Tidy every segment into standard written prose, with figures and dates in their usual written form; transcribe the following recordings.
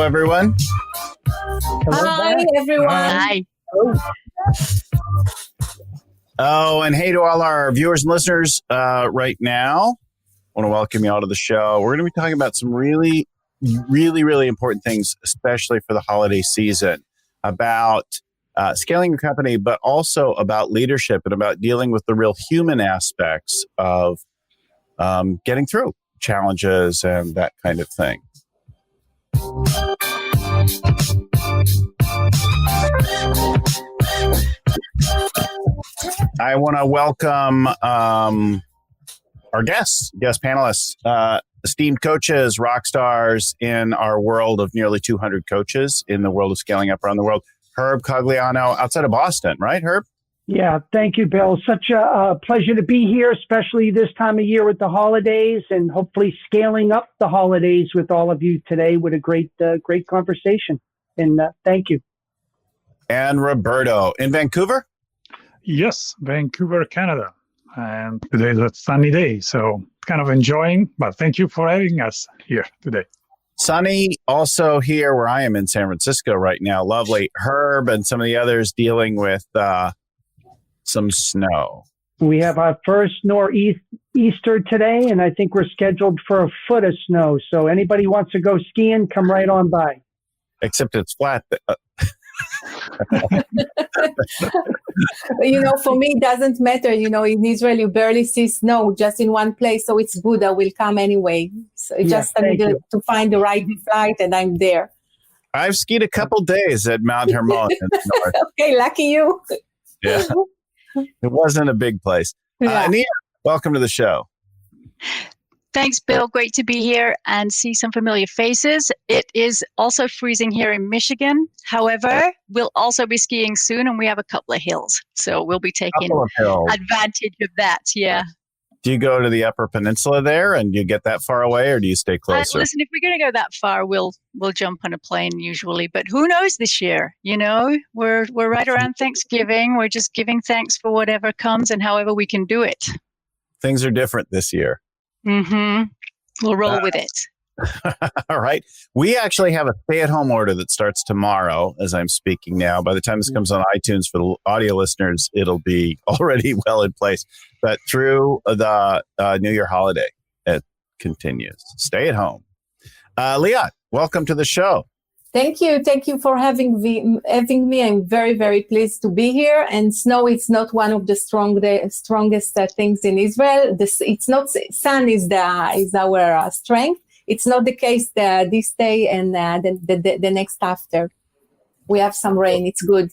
everyone. Hi, everyone. Hi. Oh, and hey to all our viewers and listeners right now. I want to welcome you all to the show. We're going to be talking about some really important things, especially for the holiday season, about scaling your company, but also about leadership and about dealing with the real human aspects of getting through challenges and that kind of thing. I want to welcome our guest panelists, esteemed coaches, rock stars in our world of nearly 200 coaches in the world of scaling up around the world. Herb Cogliano, outside of Boston, right, Herb? Yeah, thank you, Bill. Such a pleasure to be here, especially this time of year with the holidays, and hopefully scaling up the holidays with all of you today with a great conversation. And thank you. And Roberto in Vancouver? Yes, Vancouver, Canada. And today is a sunny day, so kind of enjoying, but thank you for having us here today. Sunny also here where I am in San Francisco right now. Lovely. Herb and some of the others dealing with some snow. We have our first nor'easter today, and I think we're scheduled for a foot of snow. So anybody wants to go skiing, come right on by. Except it's flat. For me, it doesn't matter. In Israel, you barely see snow just in one place. So it's good. I will come anyway. So I need to find the right flight, and I'm there. I've skied a couple days at Mount Hermon. Okay, lucky you. Yeah. It wasn't a big place. Yeah. Anita, welcome to the show. Thanks, Bill. Great to be here and see some familiar faces. It is also freezing here in Michigan. However, we'll also be skiing soon, and we have a couple of hills. So we'll be taking advantage of that. Yeah. Do you go to the Upper Peninsula there and you get that far away, or do you stay closer? Listen, if we're going to go that far, we'll jump on a plane usually. But who knows this year? We're right around Thanksgiving. We're just giving thanks for whatever comes and however we can do it. Things are different this year. Mm-hmm. We'll roll with it. All right. We actually have a stay-at-home order that starts tomorrow as I'm speaking now. By the time this comes on iTunes for the audio listeners, it'll be already well in place. But through the New Year holiday, it continues. Stay at home. Liat, welcome to the show. Thank you. Thank you for having me. I'm very, very pleased to be here. And snow is not one of the strongest things in Israel. It's not sun is our strength. It's not the case this day and the next after. We have some rain. It's good.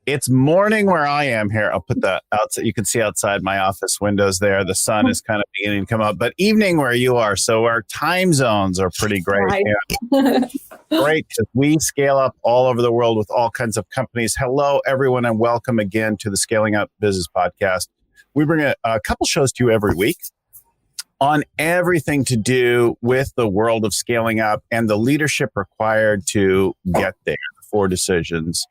It's morning where I am here. I'll put that outside. You can see outside my office windows there. The sun is kind of beginning to come up, but evening where you are. So our time zones are pretty great. Right. Yeah. Great. We scale up all over the world with all kinds of companies. Hello, everyone, and welcome again to the Scaling Up Business Podcast. We bring a couple shows to you every week on everything to do with the world of scaling up and the leadership required to get there. The 4 decisions.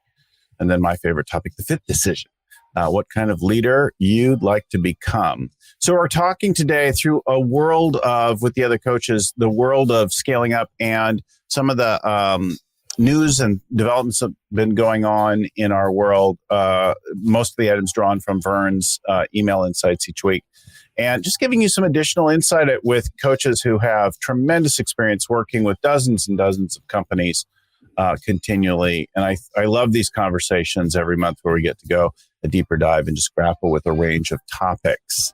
And then my favorite topic, the 5th decision, what kind of leader you'd like to become. So we're talking today through a world of, with the other coaches, the world of scaling up and some of the news and developments have been going on in our world. Most of the items drawn from Vern's email insights each week. And just giving you some additional insight with coaches who have tremendous experience working with dozens and dozens of companies continually. And I love these conversations every month where we get to go a deeper dive and just grapple with a range of topics.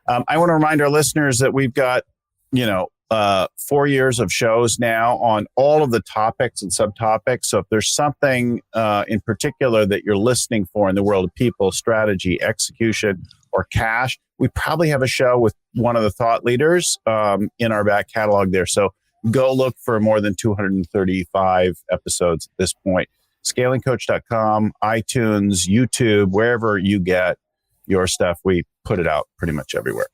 I want to remind our listeners that we've got, 4 years of shows now on all of the topics and subtopics. So if there's something in particular that you're listening for in the world of people, strategy, execution, or cash, we probably have a show with one of the thought leaders in our back catalog there. So go look for more than 235 episodes at this point. Scalingcoach.com, iTunes, YouTube, wherever you get your stuff, we put it out pretty much everywhere.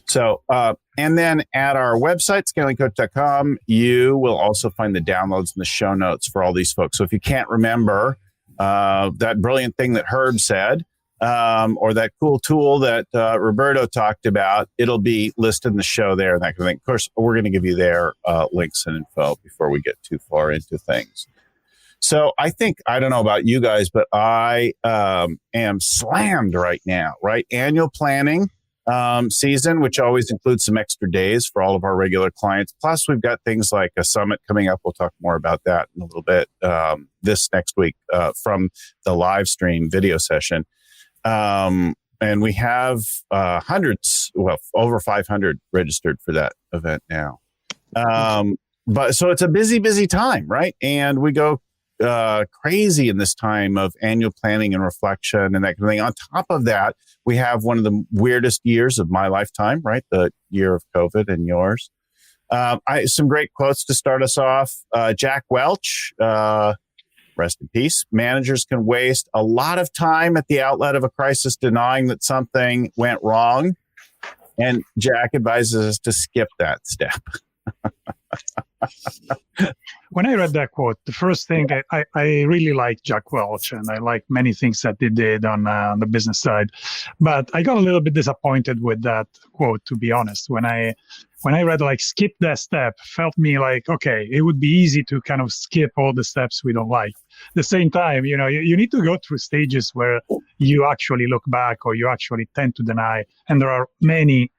So, and then at our website, scalingcoach.com, you will also find the downloads and the show notes for all these folks. So if you can't remember that brilliant thing that Herb said, or that cool tool that Roberto talked about, it'll be listed in the show there and that kind of thing. Of course, we're going to give you their links and info before we get too far into things. So I don't know about you guys, but I am slammed right now, right? Annual planning season, which always includes some extra days for all of our regular clients. Plus, we've got things like a summit coming up. We'll talk more about that in a little bit this next week from the live stream video session. And we have over 500 registered for that event now. But so it's a busy time, right? And we go crazy in this time of annual planning and reflection and that kind of thing. On top of that, we have one of the weirdest years of my lifetime, right? The year of COVID and yours. Some great quotes to start us off. Jack Welch, rest in peace. Managers can waste a lot of time at the outlet of a crisis denying that something went wrong. And Jack advises us to skip that step. When I read that quote, the first thing I really like Jack Welch, and I like many things that he did on the business side, but I got a little bit disappointed with that quote, to be honest. When I read like skip that step, felt me like, okay, it would be easy to kind of skip all the steps we don't like. At the same time, you need to go through stages where you actually look back or you actually tend to deny, and there are many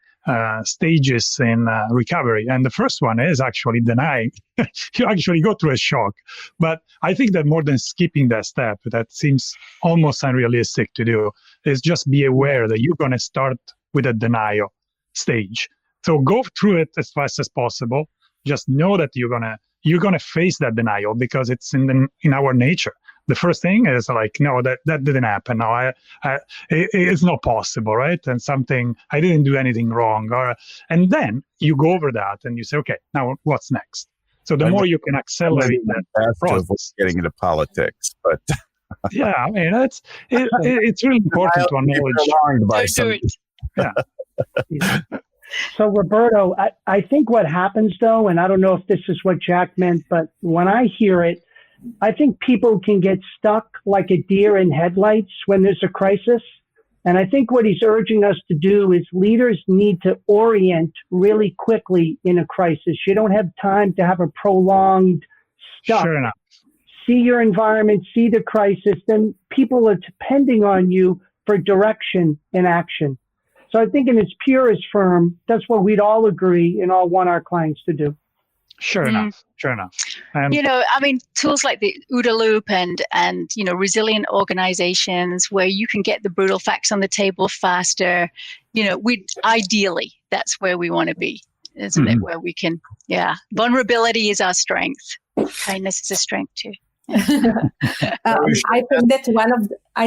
stages in recovery. And the first one is actually denying. You actually go through a shock. But I think that more than skipping that step, that seems almost unrealistic to do, is just be aware that you're going to start with a denial stage. So go through it as fast as possible. Just know that you're gonna face that denial because it's in our nature. The first thing is like, no, that didn't happen. No, it's not possible, right? And I didn't do anything wrong. And then you go over that and you say, okay, now what's next? So the more you can accelerate that process. Getting into politics, but yeah, I mean, it's really important to acknowledge. Yeah. So Roberto, I think what happens though, and I don't know if this is what Jack meant, but when I hear it, I think people can get stuck like a deer in headlights when there's a crisis. And I think what he's urging us to do is leaders need to orient really quickly in a crisis. You don't have time to have a prolonged stuck. Sure enough. See your environment, see the crisis, then people are depending on you for direction and action. So I think in its purest form, that's what we'd all agree and all want our clients to do. Sure enough. And, tools like the OODA loop and resilient organizations where you can get the brutal facts on the table faster, ideally, that's where we want to be, isn't it? Where we can, vulnerability is our strength. Kindness is a strength too. I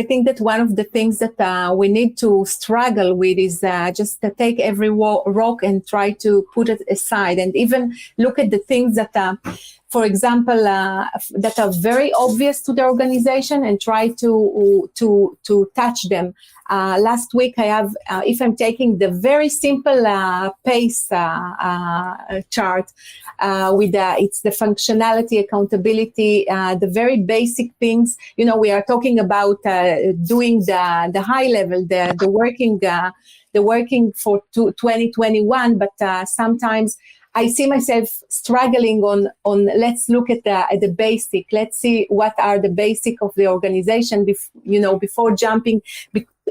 think that one of the things that we need to struggle with is just to take every rock and try to put it aside, and even look at the things that, for example, that are very obvious to the organization, and try to touch them. Last week, I have, if I'm taking the very simple PACE chart with it's the functionality, accountability, the very basic things. We are talking about doing the high level, the working for 2021, but sometimes I see myself struggling on let's look at the basic. Let's see what are the basic of the organization before jumping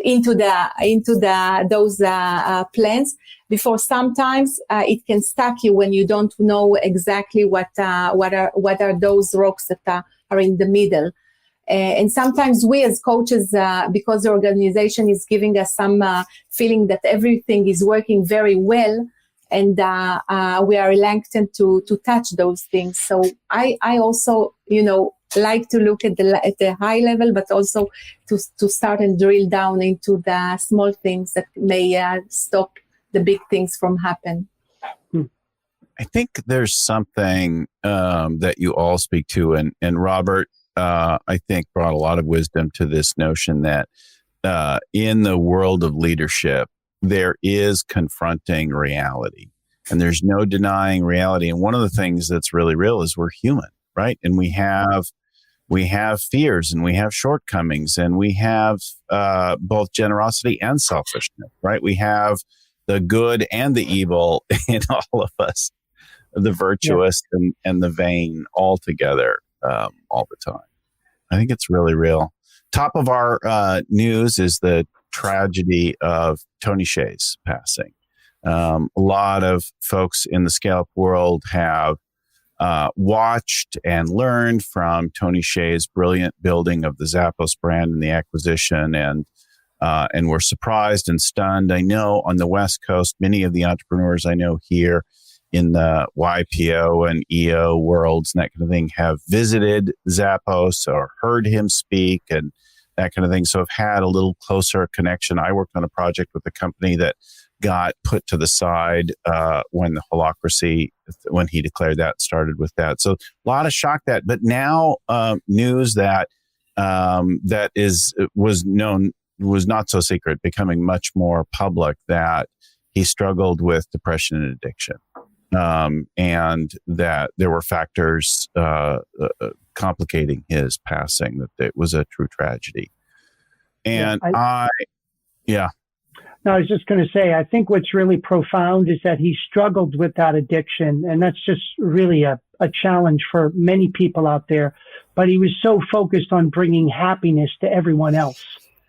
into those plans. Before sometimes it can stuck you when you don't know exactly what are those rocks that are in the middle. And sometimes we as coaches, because the organization is giving us some feeling that everything is working very well, and we are reluctant to touch those things. So I also, like to look at the high level, but also to start and drill down into the small things that may stop the big things from happening. I think there's something that you all speak to, and Robert, I think, brought a lot of wisdom to this notion that in the world of leadership, there is confronting reality, and there's no denying reality. And one of the things that's really real is we're human, right? And we have we have fears, and we have shortcomings, and we have both generosity and selfishness, right? We have the good and the evil in all of us, the virtuous and the vain all together all the time. I think it's really real. Top of our news is the tragedy of Tony Hsieh's passing. A lot of folks in the scale-up world have watched and learned from Tony Hsieh's brilliant building of the Zappos brand and the acquisition, and were surprised and stunned. I know on the West Coast, many of the entrepreneurs I know here in the YPO and EO worlds and that kind of thing have visited Zappos or heard him speak and that kind of thing. So I've had a little closer connection. I worked on a project with a company that got put to the side when the holacracy, when he declared that, started with that. So a lot of shock that, but now news that was not so secret, becoming much more public, that he struggled with depression and addiction, and that there were factors complicating his passing, that it was a true tragedy. And No, I was just going to say, I think what's really profound is that he struggled with that addiction. And that's just really a challenge for many people out there. But he was so focused on bringing happiness to everyone else.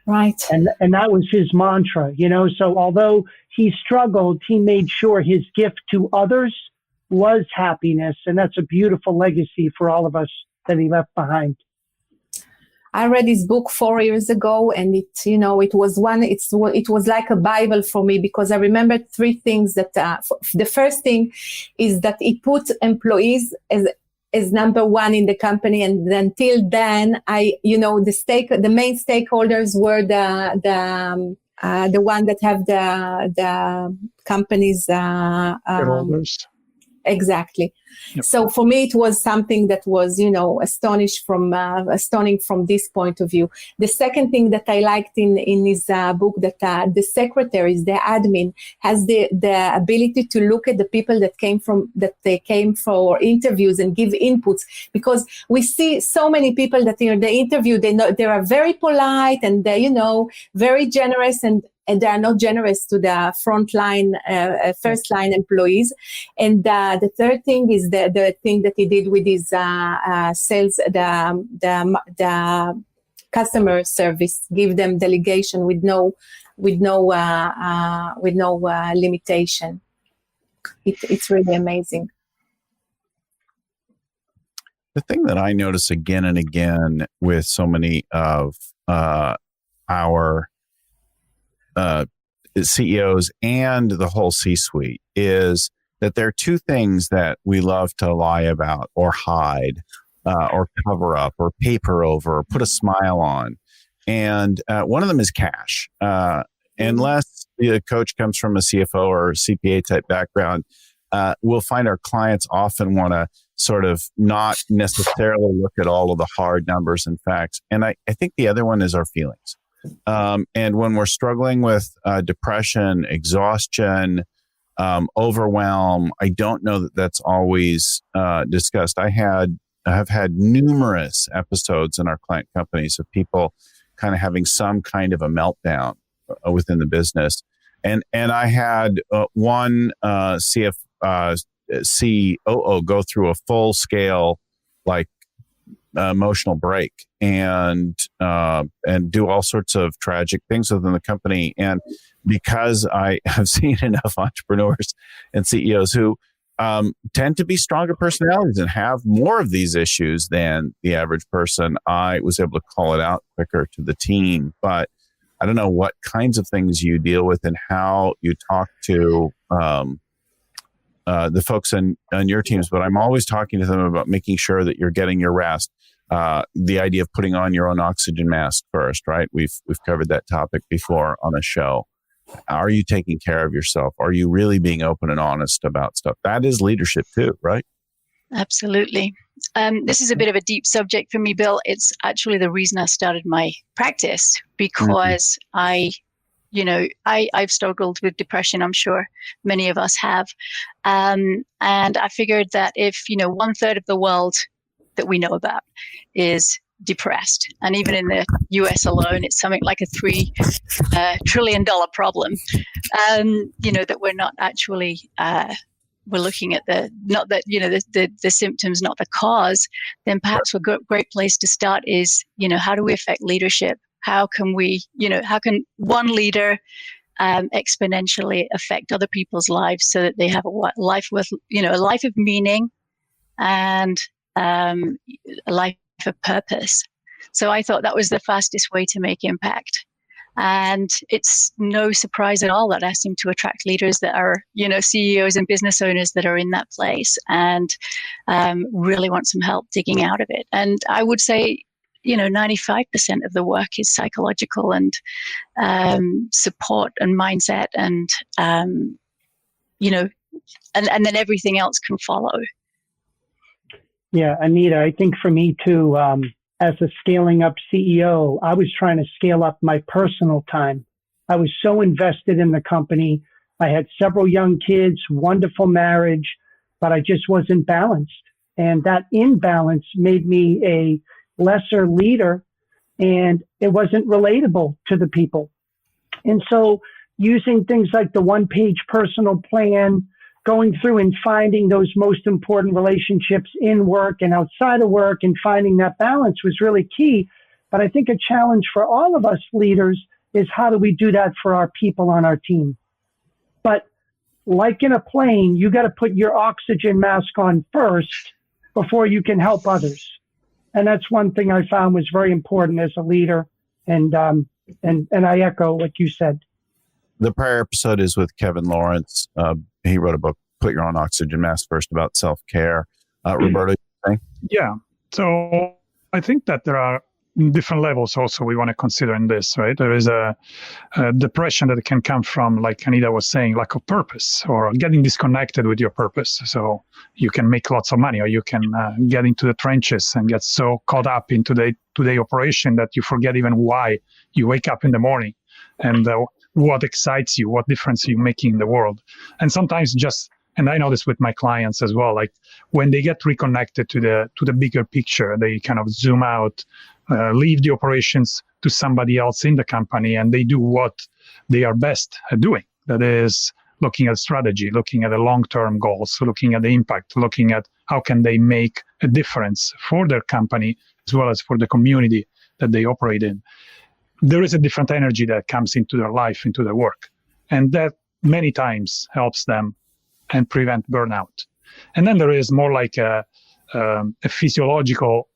Right. And that was his mantra, So although he struggled, he made sure his gift to others was happiness. And that's a beautiful legacy for all of us that he left behind. I read his book 4 years ago, and it was like a Bible for me, because I remembered three things. That the first thing is that he put employees as number one in the company, and until then, the main stakeholders were the one that have the company's shareholders. Exactly. Yep. So for me, it was something that was, astounding from this point of view. The second thing that I liked in his book, that the secretaries, the admin, has the ability to look at the people that they came for interviews and give inputs, because we see so many people that in the interview, they are very polite and they, very generous, and they are not generous to the first line employees. And the third thing is the thing that he did with his sales, the customer service, give them delegation with no limitation. It's really amazing. The thing that I notice again and again with so many of our CEOs and the whole C-suite is that there are two things that we love to lie about or hide or cover up or paper over or put a smile on. And one of them is cash. Unless the coach comes from a CFO or CPA type background, we'll find our clients often want to sort of not necessarily look at all of the hard numbers and facts. And I think the other one is our feelings. And when we're struggling with depression, exhaustion, overwhelm, I don't know that that's always discussed. I have had numerous episodes in our client companies of people kind of having some kind of a meltdown within the business. And I had one COO go through a full scale, emotional break and do all sorts of tragic things within the company. And because I have seen enough entrepreneurs and CEOs who tend to be stronger personalities and have more of these issues than the average person, I was able to call it out quicker to the team. But I don't know what kinds of things you deal with and how you talk to the folks on your teams, but I'm always talking to them about making sure that you're getting your rest. The idea of putting on your own oxygen mask first, right? We've covered that topic before on the show. Are you taking care of yourself? Are you really being open and honest about stuff? That is leadership too, right? Absolutely. This is a bit of a deep subject for me, Bill. It's actually the reason I started my practice, because I've struggled with depression. I'm sure many of us have. And I figured that if, 1/3 of the world that we know about is depressed. And even in the US alone, it's something like a $3 trillion problem. That we're not actually we're looking at the symptoms, not the cause. Then perhaps a great place to start is, how do we affect leadership? How can one leader exponentially affect other people's lives so that they have a life with, a life of meaning and a life of purpose. So I thought that was the fastest way to make impact. And it's no surprise at all that I seem to attract leaders that are, CEOs and business owners that are in that place and really want some help digging out of it. And I would say, 95% of the work is psychological and support and mindset and, and then everything else can follow. Yeah, Anita, I think for me too, as a scaling up CEO, I was trying to scale up my personal time. I was so invested in the company. I had several young kids, wonderful marriage, but I just wasn't balanced. And that imbalance made me a lesser leader, and it wasn't relatable to the people. And so using things like the one-page personal plan, going through and finding those most important relationships in work and outside of work and finding that balance was really key. But I think a challenge for all of us leaders is how do we do that for our people on our team? But like in a plane, you got to put your oxygen mask on first before you can help others. And that's one thing I found was very important as a leader. And I echo what you said. The prior episode is with Kevin Lawrence. He wrote a book, Put Your Own Oxygen Mask First, about self-care. Roberto, Yeah. So I think that there are different levels also we want to consider in this, right? There is a depression that can come from, like Anita was saying, lack of purpose or getting disconnected with your purpose. So you can make lots of money, or you can get into the trenches and get so caught up into the today operation that you forget even why you wake up in the morning and what excites you, what difference you're making in the world. And sometimes and I know this with my clients as well, like when they get reconnected to the bigger picture, they kind of zoom out, leave the operations to somebody else in the company, and they do what they are best at doing. That is looking at strategy, looking at the long-term goals, looking at the impact, looking at how can they make a difference for their company as well as for the community that they operate in. There is a different energy that comes into their life, into their work. And that many times helps them and prevent burnout. And then there is more like a physiological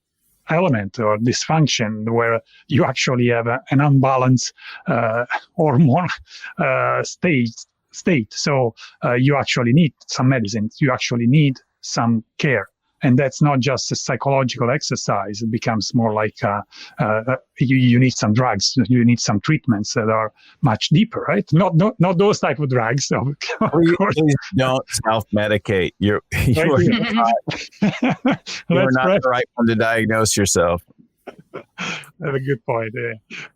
element or dysfunction where you actually have an unbalanced hormone state. So you actually need some medicine. You actually need some care. And that's not just a psychological exercise. It becomes more like you need some drugs. You need some treatments that are much deeper, right? Not those type of drugs. Please don't self-medicate. You're not the right one to diagnose yourself. That's a good point,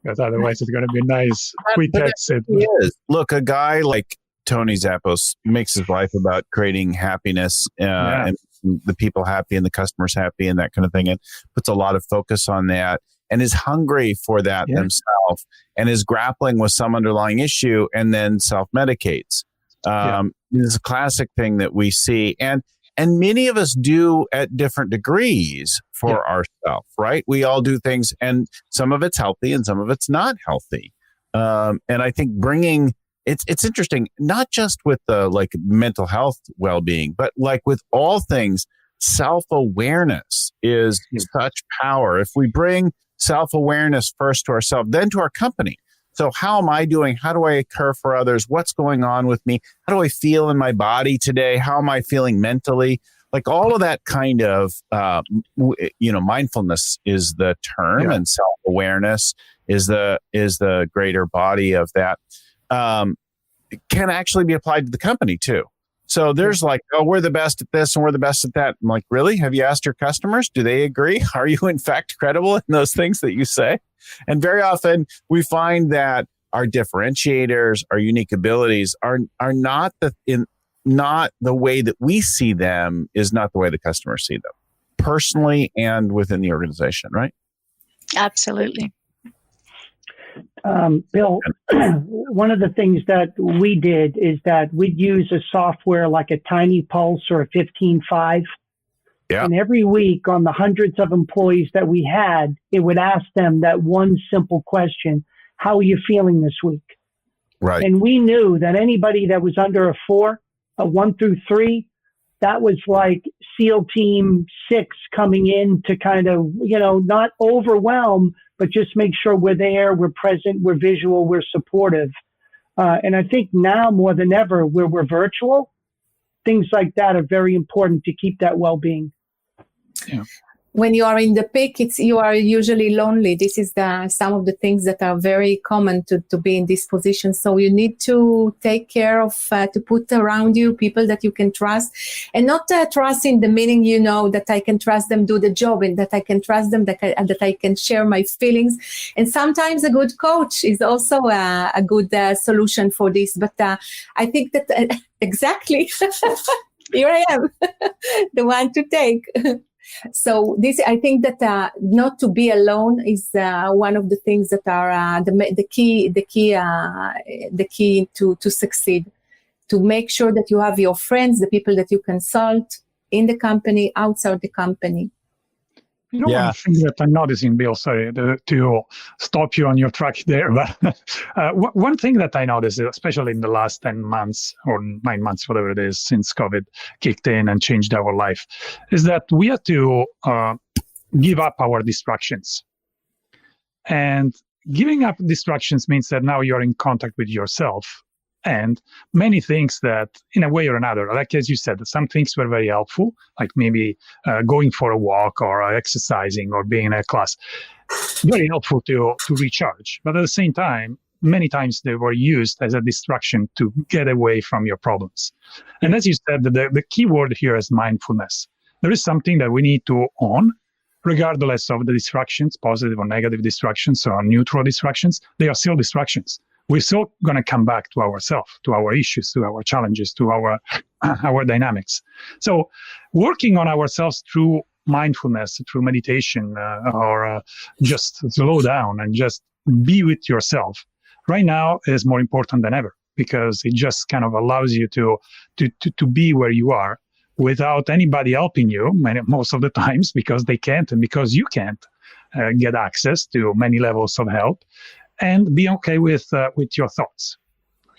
because otherwise it's going to be nice quick exit. Look, a guy like Tony Zappos makes his life about creating happiness and the people happy and the customers happy and that kind of thing, and puts a lot of focus on that and is hungry for that himself and is grappling with some underlying issue and then self-medicates. It's a classic thing that we see. And many of us do at different degrees for ourselves, right? We all do things, and some of it's healthy and some of it's not healthy. And I think it's interesting, not just with the mental health well-being, but like with all things, self-awareness is such power. If we bring self-awareness first to ourselves, then to our company. So how am I doing? How do I care for others? What's going on with me? How do I feel in my body today? How am I feeling mentally? Like all of that kind of, mindfulness is the term, and self-awareness is the greater body of that. Can actually be applied to the company too. So there's we're the best at this and we're the best at that. I'm like, really? Have you asked your customers? Do they agree? Are you in fact credible in those things that you say? And very often we find that our differentiators, our unique abilities are not the way that we see them is not the way the customers see them, personally and within the organization, right? Absolutely. Bill, one of the things that we did is that we'd use a software like a Tiny Pulse or a 15.5. Yeah. And every week on the hundreds of employees that we had, it would ask them that one simple question: how are you feeling this week? Right. And we knew that anybody that was under a 4, a 1 through 3, that was like SEAL Team 6 coming in to kind of, not overwhelm, but just make sure we're there, we're present, we're visual, we're supportive. And I think now more than ever, where we're virtual, things like that are very important to keep that well-being. Yeah. When you are in the peak, you are usually lonely. This is some of the things that are very common to be in this position. So you need to take care of, to put around you people that you can trust, and not trust in the meaning, that I can trust them do the job, and that I can trust them, that I can share my feelings. And sometimes a good coach is also a good solution for this. But I think that exactly, here I am, the one to take. So I think that not to be alone is one of the things that are the key to succeed. To make sure that you have your friends, the people that you consult in the company, outside the company. One thing that I'm noticing, Bill, sorry to stop you on your track there, but one thing that I noticed, especially in the last 10 months or 9 months, whatever it is, since COVID kicked in and changed our life, is that we had to give up our distractions. And giving up distractions means that now you're in contact with yourself. And many things that, in a way or another, like as you said, some things were very helpful, like maybe going for a walk or exercising or being in a class, very helpful to recharge. But at the same time, many times they were used as a distraction to get away from your problems. And as you said, the key word here is mindfulness. There is something that we need to own, regardless of the distractions, positive or negative distractions or neutral distractions. They are still distractions. We're still going to come back to ourselves, to our issues, to our challenges, to our dynamics. So working on ourselves through mindfulness, through meditation, or just slow down and just be with yourself right now is more important than ever, because it just kind of allows you to be where you are without anybody helping you most of the times, because they can't and because you can't get access to many levels of help. And be okay with your thoughts,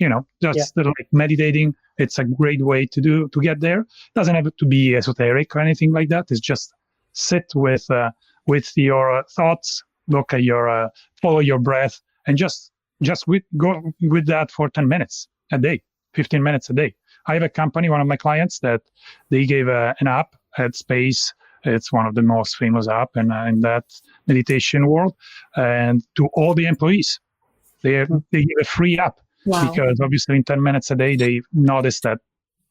like meditating. It's a great way to get there. Doesn't have to be esoteric or anything like that. It's just sit with your thoughts, look at follow your breath, and just go with that for 10 minutes a day, 15 minutes a day. I have a company, one of my clients, that they gave an app at Space. It's one of the most famous apps in that meditation world, and to all the employees, they give a free app. Wow. Because obviously in 10 minutes a day, they notice that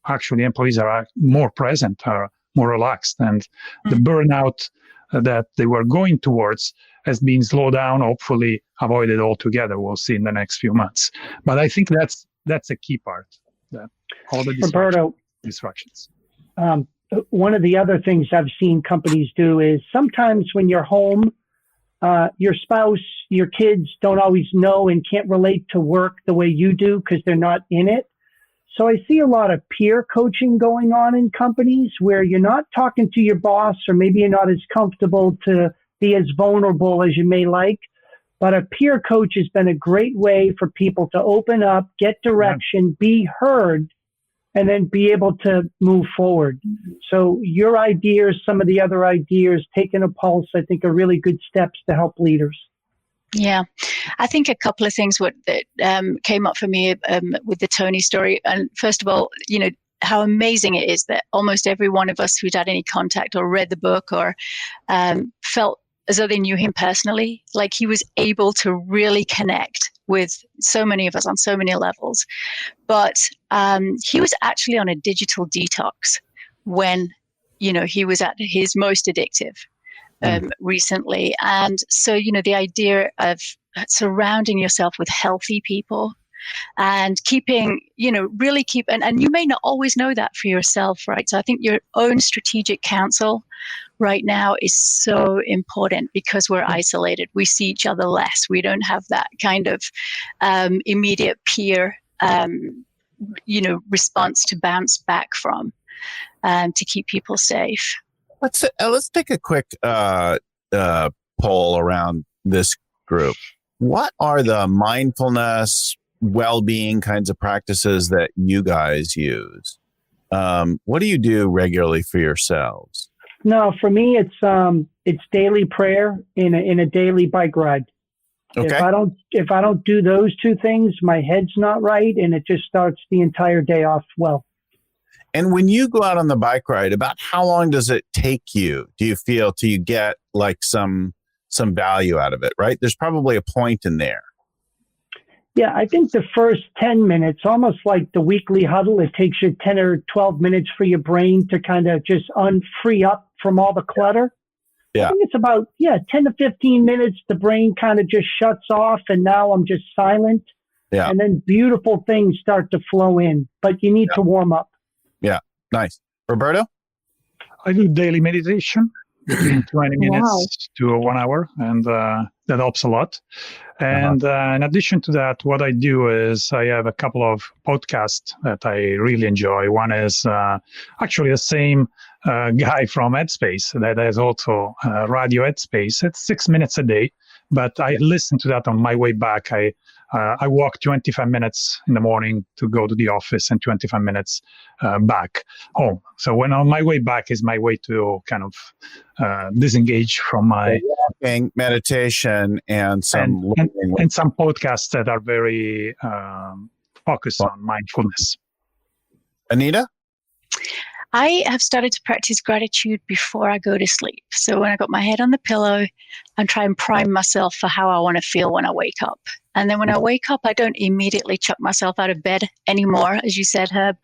actually employees are more present, are more relaxed, and the burnout that they were going towards has been slowed down, hopefully avoided altogether. We'll see in the next few months. But I think that's a key part, that all the distractions. One of the other things I've seen companies do is sometimes when you're home, your spouse, your kids don't always know and can't relate to work the way you do because they're not in it. So I see a lot of peer coaching going on in companies where you're not talking to your boss, or maybe you're not as comfortable to be as vulnerable as you may like. But a peer coach has been a great way for people to open up, get direction, be heard, and then be able to move forward. So your ideas, some of the other ideas, taking a pulse, I think are really good steps to help leaders. Yeah, I think a couple of things that came up for me with the Tony story. And first of all, how amazing it is that almost every one of us who'd had any contact or read the book or felt as though they knew him personally, like he was able to really connect with so many of us on so many levels. But he was actually on a digital detox when, he was at his most addictive recently. And so, the idea of surrounding yourself with healthy people and keeping, and you may not always know that for yourself, right? So I think your own strategic counsel right now is so important because we're isolated. We see each other less. We don't have that kind of immediate peer, response to bounce back from, to keep people safe. Let's take a quick poll around this group. What are the mindfulness, well-being kinds of practices that you guys use? What do you do regularly for yourselves? No, for me, it's daily prayer in a daily bike ride. Okay. If I don't do those two things, my head's not right, and it just starts the entire day off well. And when you go out on the bike ride, about how long does it take you? Do you feel till you get like some value out of it? Right? There's probably a point in there. Yeah, I think the first 10 minutes, almost like the weekly huddle, it takes you 10 or 12 minutes for your brain to kind of just free up from all the clutter. Yeah. I think it's about, 10 to 15 minutes. The brain kind of just shuts off, and now I'm just silent. Yeah. And then beautiful things start to flow in, but you need to warm up. Yeah. Nice. Roberto? I do daily meditation between 20 minutes to 1 hour, and that helps a lot. And in addition to that, what I do is I have a couple of podcasts that I really enjoy. One is actually the same guy from Headspace that has also Radio Headspace. It's 6 minutes a day, but I listen to that on my way back. I walk 25 minutes in the morning to go to the office and 25 minutes back home. So when on my way back is my way to kind of disengage from my walking, meditation, and some podcasts that are very focused on mindfulness. Anita? I have started to practice gratitude before I go to sleep. So when I got my head on the pillow, I try and prime myself for how I want to feel when I wake up. And then when I wake up, I don't immediately chuck myself out of bed anymore, as you said, Herb.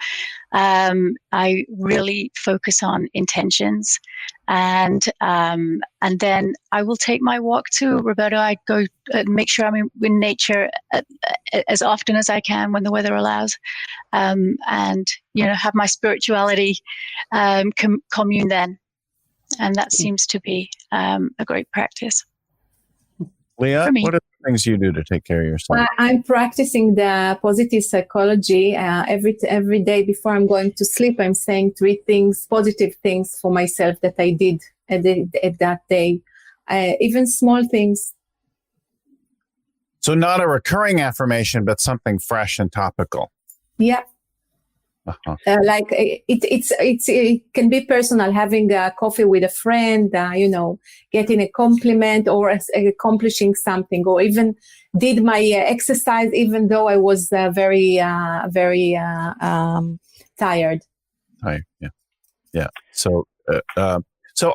I really focus on intentions, and then I will take my walk too, Roberto. I go make sure I'm in nature as often as I can when the weather allows, and have my spirituality commune then, and that seems to be a great practice. Liat, what are the things you do to take care of yourself? I'm practicing the positive psychology every day before I'm going to sleep. I'm saying 3 things, positive things for myself that I did at that day, even small things. So not a recurring affirmation, but something fresh and topical. Yeah. Like it can be personal, having a coffee with a friend, getting a compliment or accomplishing something, or even did my exercise even though I was very tired. Yeah. So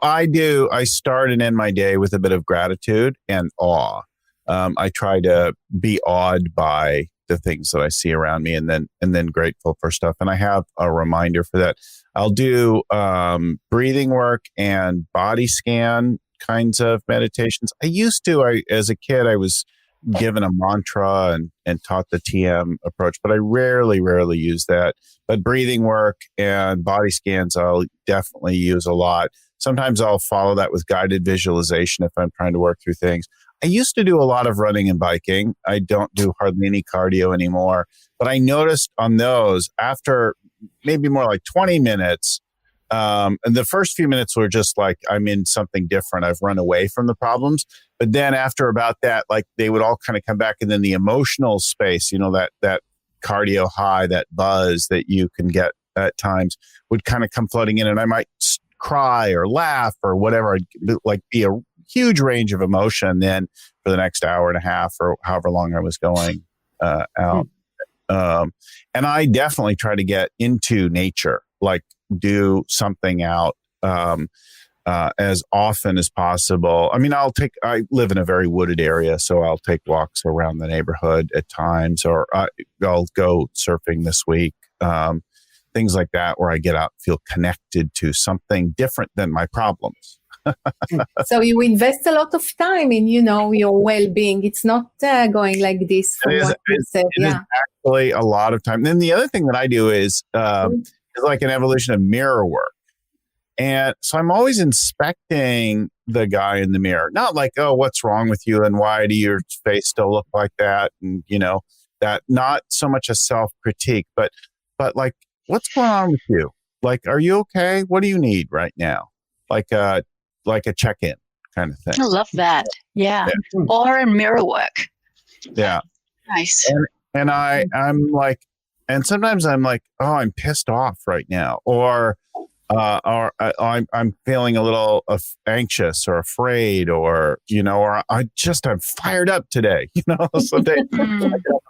I start and end my day with a bit of gratitude and awe. I try to be awed by the things that I see around me, and then grateful for stuff. And I have a reminder for that. I'll do breathing work and body scan kinds of meditations. I used to, as a kid, I was given a mantra and taught the TM approach, but I rarely use that. But breathing work and body scans, I'll definitely use a lot. Sometimes I'll follow that with guided visualization if I'm trying to work through things. I used to do a lot of running and biking. I don't do hardly any cardio anymore. But I noticed on those, after maybe more like 20 minutes, and the first few minutes were just like, I'm in something different. I've run away from the problems. But then after about that, like they would all kind of come back. And then the emotional space, that cardio high, that buzz that you can get at times would kind of come flooding in. And I might cry or laugh or whatever. I'd like be a huge range of emotion then for the next hour and a half or however long I was going out. And I definitely try to get into nature, like do something out as often as possible. I mean, I live in a very wooded area, so I'll take walks around the neighborhood at times, or I'll go surfing this week. Things like that where I get out and feel connected to something different than my problems. So you invest a lot of time in, your well-being. It's not going like this. It is actually a lot of time. And then the other thing that I do is like an evolution of mirror work. And so I'm always inspecting the guy in the mirror, not like, oh, what's wrong with you? And why do your face still look like that? And, that not so much a self-critique, but like, what's going on with you? Like, are you okay? What do you need right now? Like a check-in kind of thing. I love that. Yeah. Or mirror work. Yeah. Nice. And I'm like, and sometimes I'm like, oh, I'm pissed off right now, or I'm feeling a little anxious or afraid, or I'm fired up today. So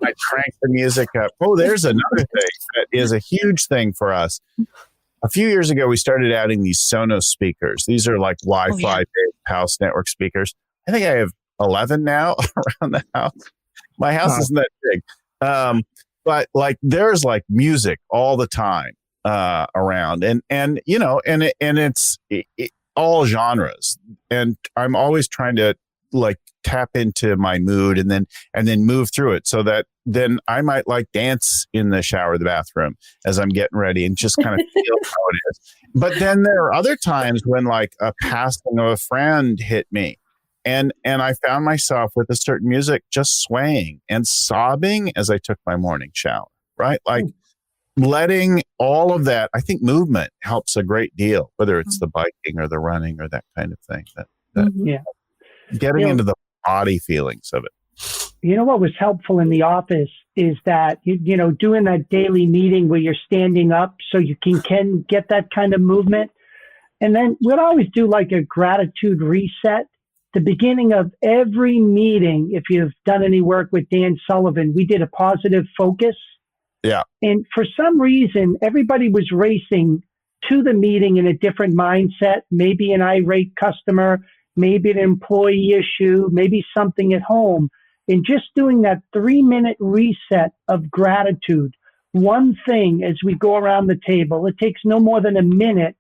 I crank the music up. Oh, there's another thing that is a huge thing for us. A few years ago, we started adding these Sonos speakers. These are like Wi-Fi house network speakers. I think I have 11 now around the house. My house isn't that big, but like there's like music all the time around, and it's all genres, and I'm always trying to like tap into my mood and then move through it, so that then I might like dance in the shower or the bathroom as I'm getting ready and just kind of feel how it is. But then there are other times when like a passing of a friend hit me, and I found myself with a certain music just swaying and sobbing as I took my morning shower, right? Like letting all of that, I think movement helps a great deal, whether it's the biking or the running or that kind of thing, getting into the body feelings of it. What was helpful in the office is that, doing that daily meeting where you're standing up so you can get that kind of movement. And then we'd always do like a gratitude reset. The beginning of every meeting, if you've done any work with Dan Sullivan, we did a positive focus. Yeah. And for some reason, everybody was racing to the meeting in a different mindset, maybe an irate customer, maybe an employee issue, maybe something at home. And just doing that 3-minute reset of gratitude, one thing as we go around the table, it takes no more than a minute,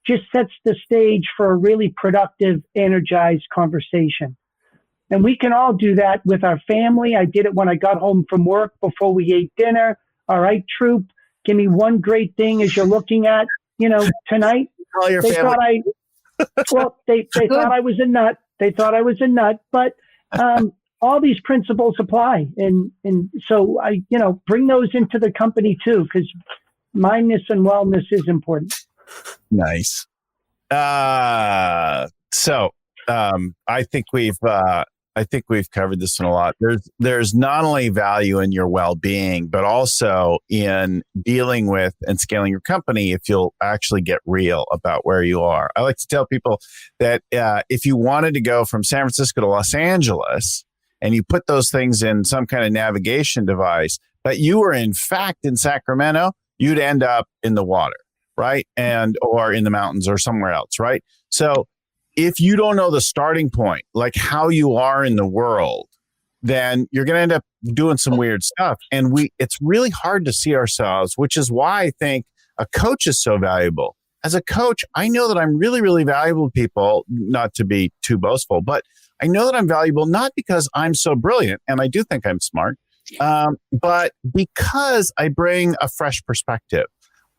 just sets the stage for a really productive, energized conversation. And we can all do that with our family. I did it when I got home from work before we ate dinner. All right, troop, give me one great thing as you're looking at, tonight. Call your they family. They thought I was a nut. They thought I was a nut, but all these principles apply. And so I, bring those into the company too, because mindness and wellness is important. Nice. So I think we've covered this one a lot. There's not only value in your well-being, but also in dealing with and scaling your company if you'll actually get real about where you are. I like to tell people that if you wanted to go from San Francisco to Los Angeles and you put those things in some kind of navigation device, but you were in fact in Sacramento, you'd end up in the water, right? Or in the mountains or somewhere else, right? So if you don't know the starting point, like how you are in the world, then you're going to end up doing some weird stuff. And it's really hard to see ourselves, which is why I think a coach is so valuable. As a coach, I know that I'm really, really valuable to people, not to be too boastful, but I know that I'm valuable not because I'm so brilliant, and I do think I'm smart, but because I bring a fresh perspective.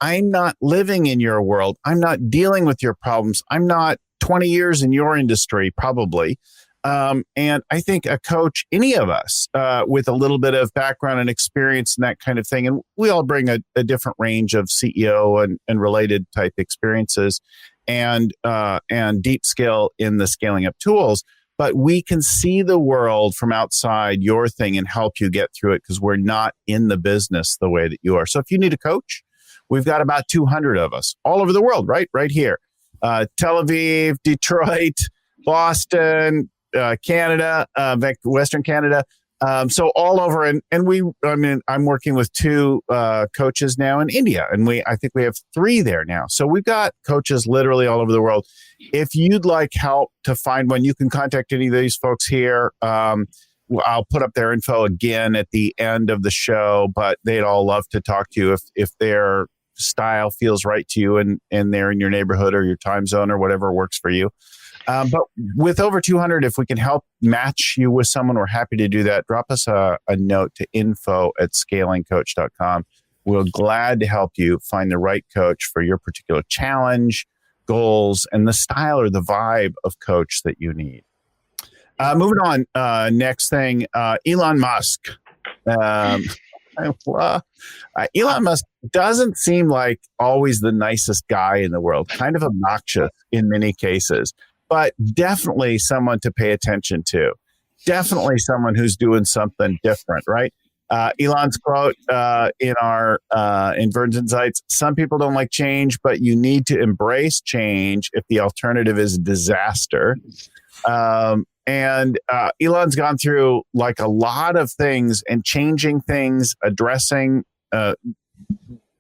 I'm not living in your world. I'm not dealing with your problems. I'm not 20 years in your industry, probably. And I think a coach, any of us with a little bit of background and experience and that kind of thing, and we all bring a different range of CEO and related type experiences and deep skill in the scaling up tools. But we can see the world from outside your thing and help you get through it because we're not in the business the way that you are. So if you need a coach, we've got about 200 of us all over the world, right here. Tel Aviv, Detroit, Boston, Canada, Western Canada. So all over. And I'm working with 2 coaches now in India, and I think we have 3 there now. So we've got coaches literally all over the world. If you'd like help to find one, you can contact any of these folks here. I'll put up their info again at the end of the show, but they'd all love to talk to you if their style feels right to you and they're in your neighborhood or your time zone or whatever works for you. But with over 200, if we can help match you with someone, we're happy to do that. Drop us a note to info@scalingcoach.com. We're glad to help you find the right coach for your particular challenge, goals, and the style or the vibe of coach that you need. Moving on, next thing, Elon Musk. Elon Musk doesn't seem like always the nicest guy in the world, kind of obnoxious in many cases, but definitely someone to pay attention to. Definitely someone who's doing something different, right? Elon's quote in Verge Insights: "Some people don't like change, but you need to embrace change if the alternative is disaster." And Elon's gone through like a lot of things and changing things, addressing not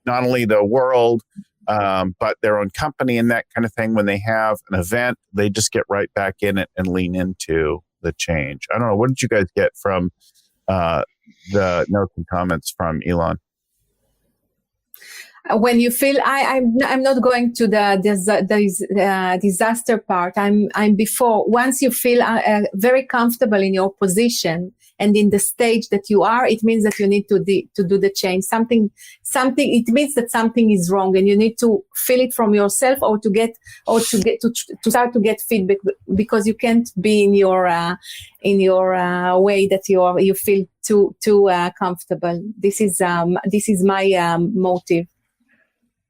only the world, but their own company and that kind of thing. When they have an event, they just get right back in it and lean into the change. I don't know. What did you guys get from the notes and comments from Elon? When you feel, I'm not going to the disaster part. I'm before. Once you feel very comfortable in your position and in the stage that you are, it means that you need to do the change. Something. It means that something is wrong, and you need to feel it from yourself, or to start to get feedback, because you can't be in your way that you feel too comfortable. This is my motive.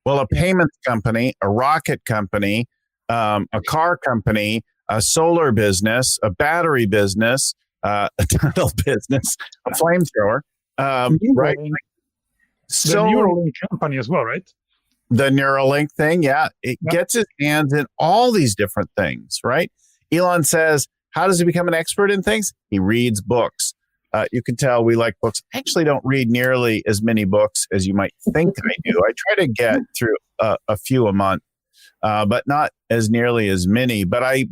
Well, a payments company, a rocket company, a car company, a solar business, a battery business, a tunnel business, a flamethrower, right? The Neuralink company as well, right? The Neuralink thing, yeah. It gets his hands in all these different things, right? Elon says, how does he become an expert in things? He reads books. You can tell we like books. I actually don't read nearly as many books as you might think I do. I try to get through a few a month, but not as nearly as many. But I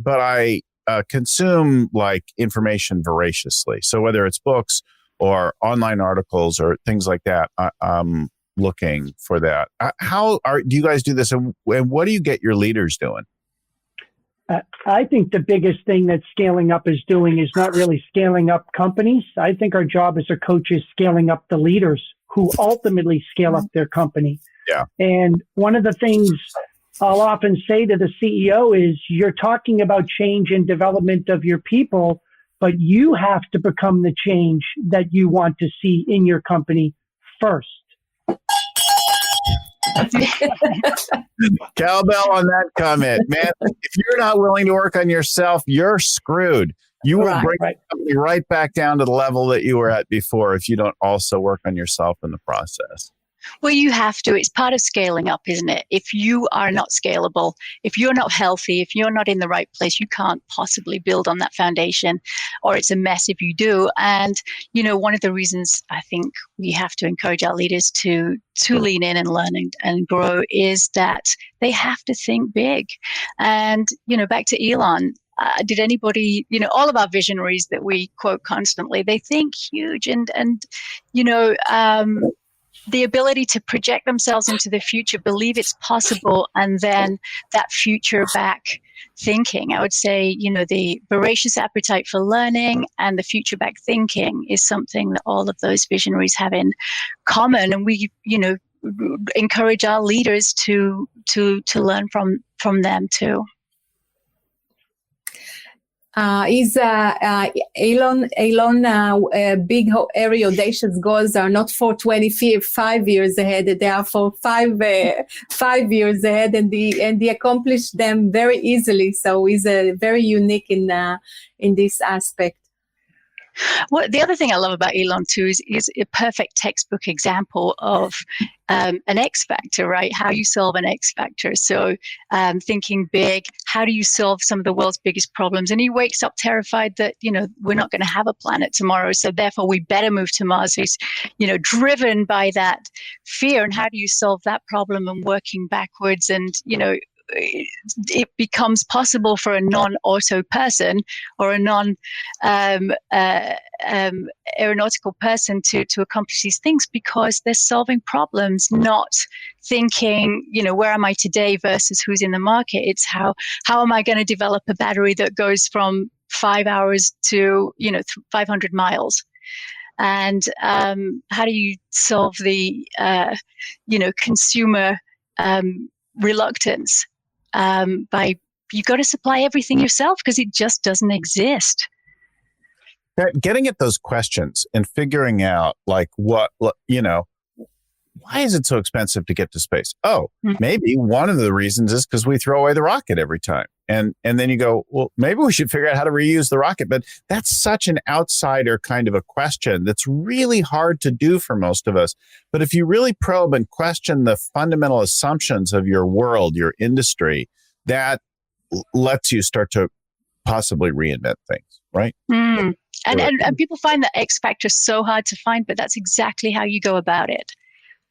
consume like information voraciously. So whether it's books or online articles or things like that, I'm looking for that. Do you guys do this, and what do you get your leaders doing? I think the biggest thing that scaling up is doing is not really scaling up companies. I think our job as a coach is scaling up the leaders who ultimately scale up their company. Yeah. And one of the things I'll often say to the CEO is, you're talking about change and development of your people, but you have to become the change that you want to see in your company first. Cowbell on that comment, man. If you're not willing to work on yourself, you're screwed. You will bring the company right back down to the level that you were at before if you don't also work on yourself in the process. Well, you have to. It's part of scaling up, isn't it? If you are not scalable, if you're not healthy, if you're not in the right place, you can't possibly build on that foundation, or it's a mess if you do. And, one of the reasons I think we have to encourage our leaders to lean in and learn and grow is that they have to think big. And, back to Elon, did anybody, all of our visionaries that we quote constantly, they think huge and the ability to project themselves into the future, believe it's possible, and then that future back thinking. I would say, the voracious appetite for learning and the future back thinking is something that all of those visionaries have in common. And we, encourage our leaders to learn from them too. Elon big, airy, audacious goals are not for 25 years ahead. They are for 5 years ahead, and he accomplished them very easily. So he's very unique in this aspect. Well, the other thing I love about Elon too is a perfect textbook example of an X factor, right? How you solve an X factor. So thinking big, how do you solve some of the world's biggest problems? And he wakes up terrified that, we're not going to have a planet tomorrow. So therefore we better move to Mars. So he's, driven by that fear. And how do you solve that problem, and working backwards, and, it becomes possible for a non-auto person or a non-aeronautical person to accomplish these things, because they're solving problems, not thinking, where am I today versus who's in the market. It's how am I going to develop a battery that goes from 5 hours to 500 miles. And how do you solve the consumer reluctance by you got to supply everything yourself because it just doesn't exist. Getting at those questions and figuring out like why is it so expensive to get to space? Oh, maybe one of the reasons is because we throw away the rocket every time. And then you go, well, maybe we should figure out how to reuse the rocket. But that's such an outsider kind of a question that's really hard to do for most of us. But if you really probe and question the fundamental assumptions of your world, your industry, that lets you start to possibly reinvent things, right? And people find the X factor so hard to find, but that's exactly how you go about it.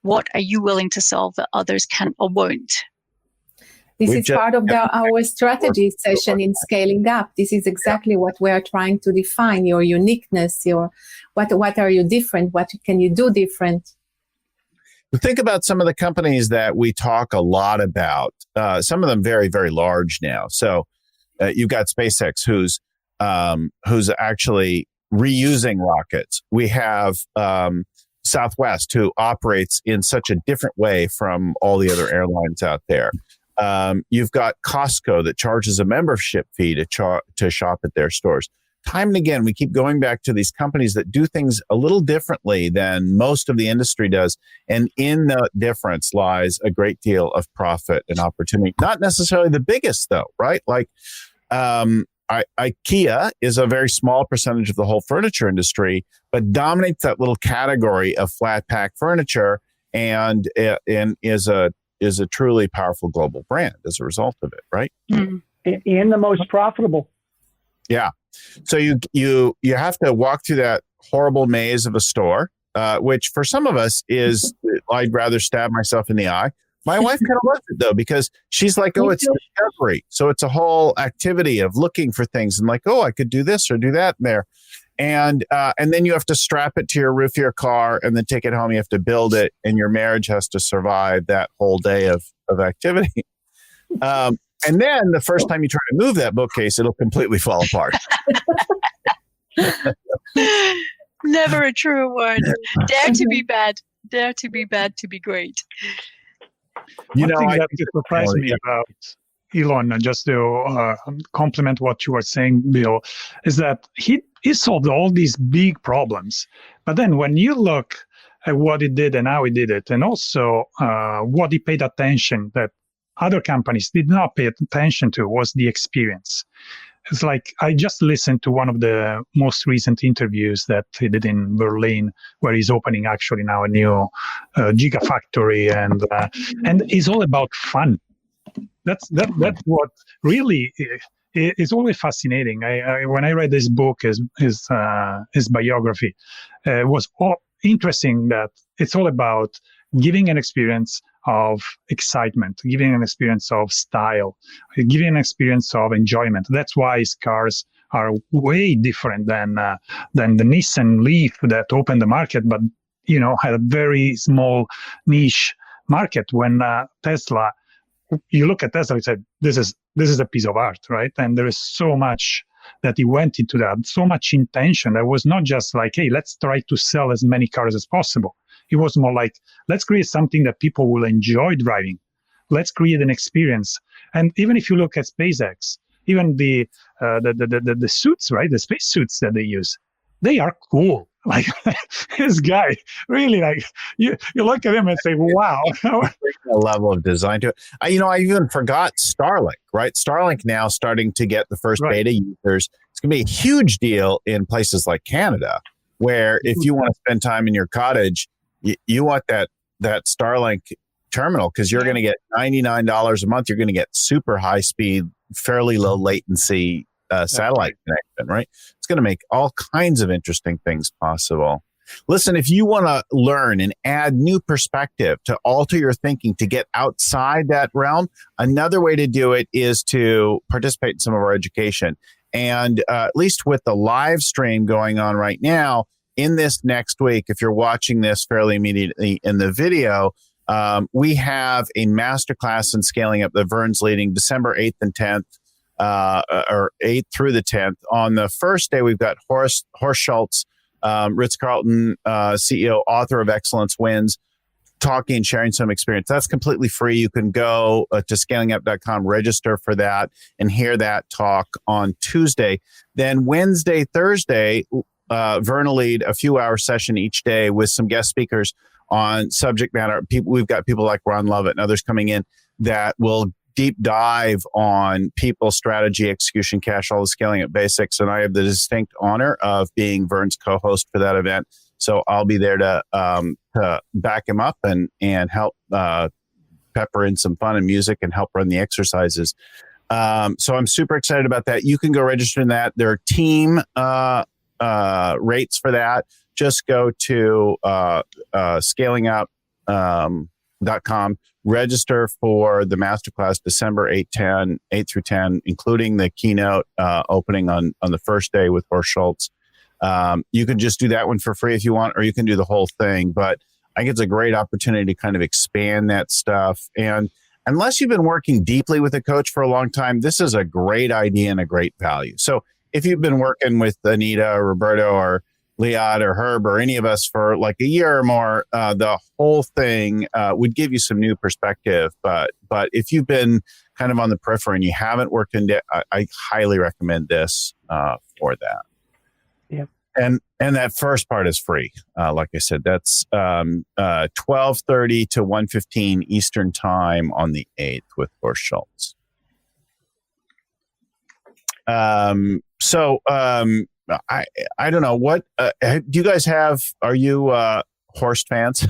What are you willing to solve that others can or won't? This is part of our strategy session in Scaling Up. This is exactly what we are trying to define, your uniqueness, what are you different, what can you do different. Think about some of the companies that we talk a lot about, some of them very, very large now. So you've got SpaceX, who's actually reusing rockets. We have Southwest, who operates in such a different way from all the other airlines out there. You've got Costco that charges a membership fee to shop at their stores. Time and again, we keep going back to these companies that do things a little differently than most of the industry does. And in the difference lies a great deal of profit and opportunity. Not necessarily the biggest, though, right? Like IKEA is a very small percentage of the whole furniture industry, but dominates that little category of flat pack furniture and is a truly powerful global brand as a result of it, right? And the most profitable. Yeah. So you have to walk through that horrible maze of a store, which for some of us is, I'd rather stab myself in the eye. My wife kind of loves it though, because she's like, oh, it's discovery. So it's a whole activity of looking for things and like, oh, I could do this or do that there. And then you have to strap it to your roof of your car and then take it home. You have to build it and your marriage has to survive that whole day of activity. And then the first time you try to move that bookcase, it'll completely fall apart. Never a truer word. Dare to be bad. Dare to be bad to be great. One thing that surprised me about Elon, just to complement what you were saying, Bill, is that he solved all these big problems. But then when you look at what he did and how he did it, and also what he paid attention that other companies did not pay attention to was the experience. It's like I just listened to one of the most recent interviews that he did in Berlin, where he's opening actually now a new gigafactory, and it's all about fun. That's what really is always fascinating. When I read this book, his biography, it was all interesting that it's all about giving an experience of excitement, giving an experience of style, giving an experience of enjoyment. That's why his cars are way different than the Nissan Leaf that opened the market, but had a very small niche market. When Tesla, you look at Tesla, you said this is a piece of art, right? And there is so much that he went into that, so much intention. That was not just like, hey, let's try to sell as many cars as possible. It was more like, let's create something that people will enjoy driving. Let's create an experience. And even if you look at SpaceX, even the suits, right? The space suits that they use, they are cool. Like this guy, really, like you look at him and say, wow. A level of design to it. I even forgot Starlink, right? Starlink now starting to get the first beta users. It's going to be a huge deal in places like Canada, where if you want to spend time in your cottage, you want that Starlink terminal because you're going to get $99 a month. You're going to get super high speed, fairly low latency satellite connection, right? It's going to make all kinds of interesting things possible. Listen, if you want to learn and add new perspective to alter your thinking to get outside that realm, another way to do it is to participate in some of our education. And at least with the live stream going on right now, in this next week, if you're watching this fairly immediately in the video, we have a masterclass in scaling up that Vern's leading December 8th and 10th, or 8th through the 10th. On the first day, we've got Horst Schultz, Ritz-Carlton CEO, author of Excellence Wins, talking and sharing some experience. That's completely free. You can go to scalingup.com, register for that, and hear that talk on Tuesday. Then Wednesday, Thursday, Vern will lead a few-hour session each day with some guest speakers on subject matter. We've got people like Ron Lovett and others coming in that will deep dive on people, strategy, execution, cash, all the scaling up basics. And I have the distinct honor of being Vern's co-host for that event. So I'll be there to back him up and help pepper in some fun and music and help run the exercises. So I'm super excited about that. You can go register in that. There are team rates for that. Just go to scalingup.com. Register for the masterclass December 8 through 10, including the keynote opening on the first day with Horst Schultz. You can just do that one for free if you want, or you can do the whole thing. But I think it's a great opportunity to kind of expand that stuff. And unless you've been working deeply with a coach for a long time, this is a great idea and a great value. So if you've been working with Anita or Roberto or Liat or Herb or any of us for like a year or more, the whole thing would give you some new perspective. But if you've been kind of on the periphery and you haven't worked in it, I highly recommend this for that. Yep. And that first part is free. Like I said, that's 12:30 to 1:15 Eastern time on the 8th with Horst Schultz. I don't know what do you guys have? Are you Horst fans?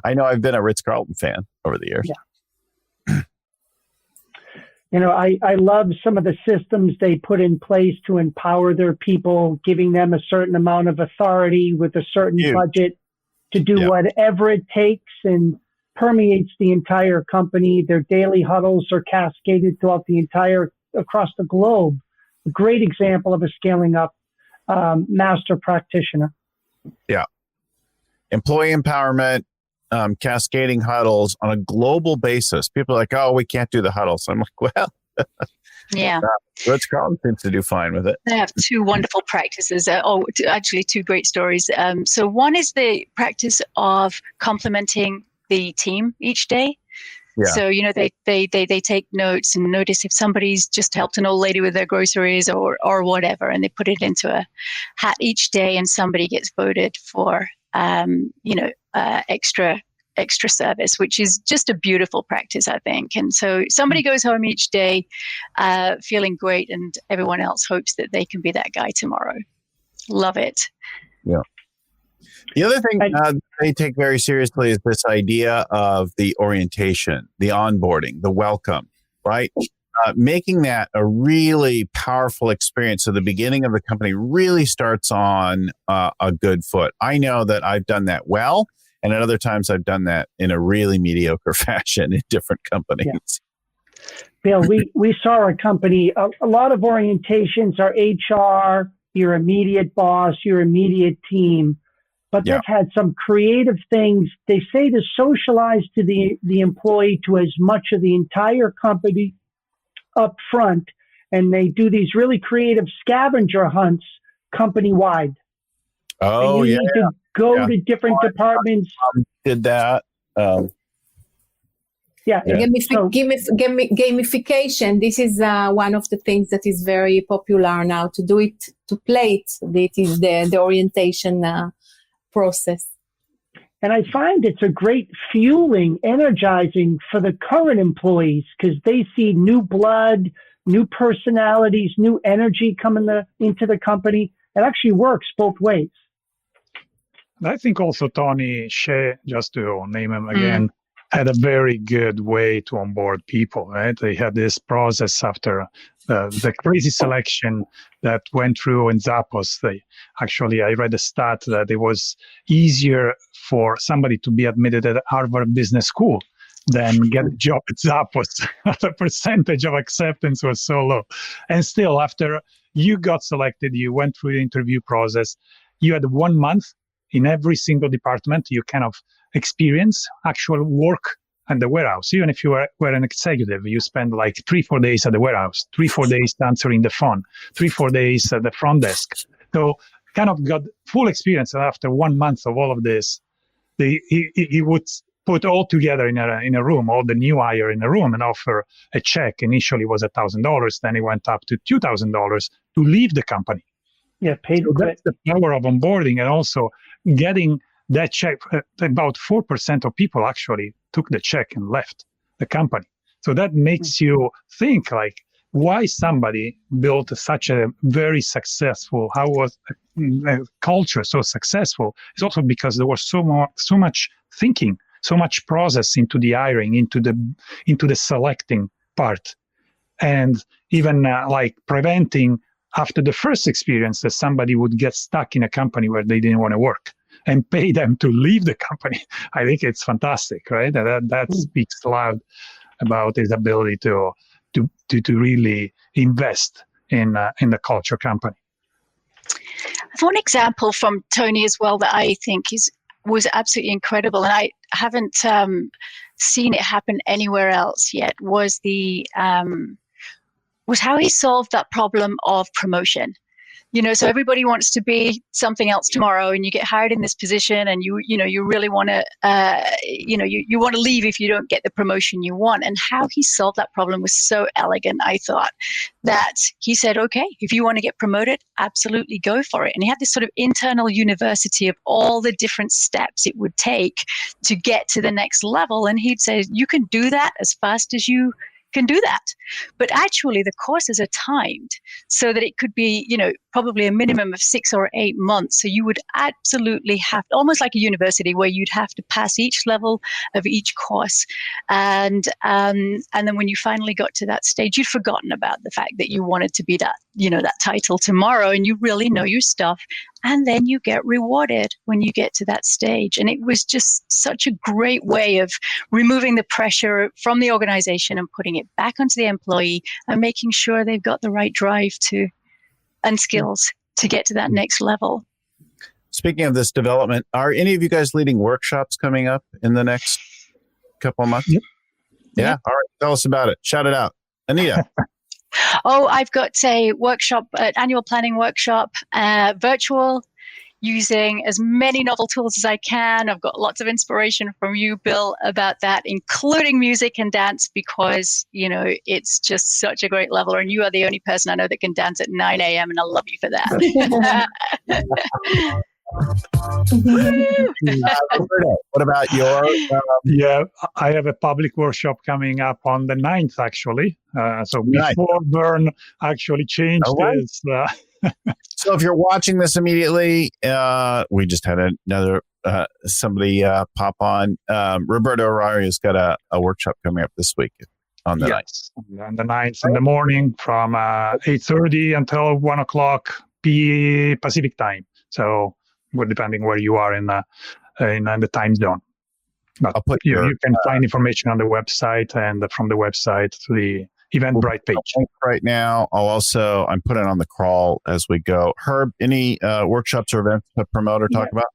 I know I've been a Ritz-Carlton fan over the years. Yeah. I love some of the systems they put in place to empower their people, giving them a certain amount of authority with a certain budget to do whatever it takes and permeates the entire company. Their daily huddles are cascaded throughout across the globe. A great example of a scaling up master practitioner. Yeah. Employee empowerment, cascading huddles on a global basis. People are like, oh, we can't do the huddles. I'm like, well, yeah. Ritz-Carlton seems to do fine with it. They have two wonderful practices. Actually, two great stories. So one is the practice of complimenting the team each day. Yeah. So, they take notes and notice if somebody's just helped an old lady with their groceries or whatever, and they put it into a hat each day, and somebody gets voted for, extra service, which is just a beautiful practice, I think. And so somebody goes home each day feeling great, and everyone else hopes that they can be that guy tomorrow. Love it. Yeah. The other thing they take very seriously is this idea of the orientation, the onboarding, the welcome, right? Making that a really powerful experience. So the beginning of the company really starts on a good foot. I know that I've done that well, and at other times I've done that in a really mediocre fashion in different companies. Yeah. Bill, we saw our company, a lot of orientations are HR, your immediate boss, your immediate team. But they've had some creative things. They say to socialize to the employee to as much of the entire company up front. And they do these really creative scavenger hunts company-wide. Oh, and you need to go to different departments. Did that. Gamification. This is one of the things that is very popular now. To do it, to play it. It is the orientation process. And I find it's a great fueling, energizing for the current employees because they see new blood, new personalities, new energy coming into the company. It actually works both ways. I think also Tony Hsieh, just to name him again, had a very good way to onboard people, right? They had this process after the crazy selection that went through in Zappos. I read a stat that it was easier for somebody to be admitted at Harvard Business School than get a job at Zappos. The percentage of acceptance was so low. And still, after you got selected, you went through the interview process, you had 1 month in every single department, you kind of experience actual work at the warehouse. Even if you were an executive, you spend like 3-4 days at the warehouse, 3-4 days answering the phone, 3-4 days at the front desk. So kind of got full experience. And after 1 month of all of this, he would put all together in a room, all the new hire in a room, and offer a check. Initially was $1,000, then it went up to $2,000 to leave the company. Yeah, paid. So that's the power of onboarding, and also getting that check. About 4% of people actually took the check and left the company. So that makes you think, like, why somebody built such a very successful, how was a culture so successful? It's also because there was so much thinking, so much process into the hiring, into the selecting part, and even like preventing after the first experience that somebody would get stuck in a company where they didn't want to work, and pay them to leave the company. I think it's fantastic, right? That speaks loud about his ability to really invest in the culture company. One example from Tony as well that I think was absolutely incredible, and I haven't seen it happen anywhere else yet, was how he solved that problem of promotion. So everybody wants to be something else tomorrow, and you get hired in this position, and you really want to, you want to leave if you don't get the promotion you want. And how he solved that problem was so elegant, I thought, that he said, okay, if you want to get promoted, absolutely go for it. And he had this sort of internal university of all the different steps it would take to get to the next level. And he'd say, you can do that as fast as you can do that. But actually the courses are timed so that it could be, probably a minimum of 6 or 8 months. So you would absolutely have, almost like a university, where you'd have to pass each level of each course. And then when you finally got to that stage, you'd forgotten about the fact that you wanted to be that, that title tomorrow, and you really know your stuff. And then you get rewarded when you get to that stage. And it was just such a great way of removing the pressure from the organization and putting it back onto the employee and making sure they've got the right drive and skills to get to that next level. Speaking of this development, are any of you guys leading workshops coming up in the next couple of months? Yep. Yeah. All right. Tell us about it. Shout it out. Anita. I've got a workshop, an annual planning workshop, virtual, using as many novel tools as I can. I've got lots of inspiration from you, Bill, about that, including music and dance, because, it's just such a great level. And you are the only person I know that can dance at 9 a.m. and I love you for that. Roberto, what about your? Yeah, I have a public workshop coming up on the 9th, actually. So before Vern actually changed his... So if you're watching this immediately, we just had another somebody pop on. Roberto Erario's got a workshop coming up this week on the 9th. On the 9th in the morning from 8:30 until 1 o'clock Pacific time. So we're depending where you are in the time zone. But you can find information on the website, and from the website to the Eventbrite page. Right now, I'm putting it on the crawl as we go. Herb, any workshops or events to promote or talk about?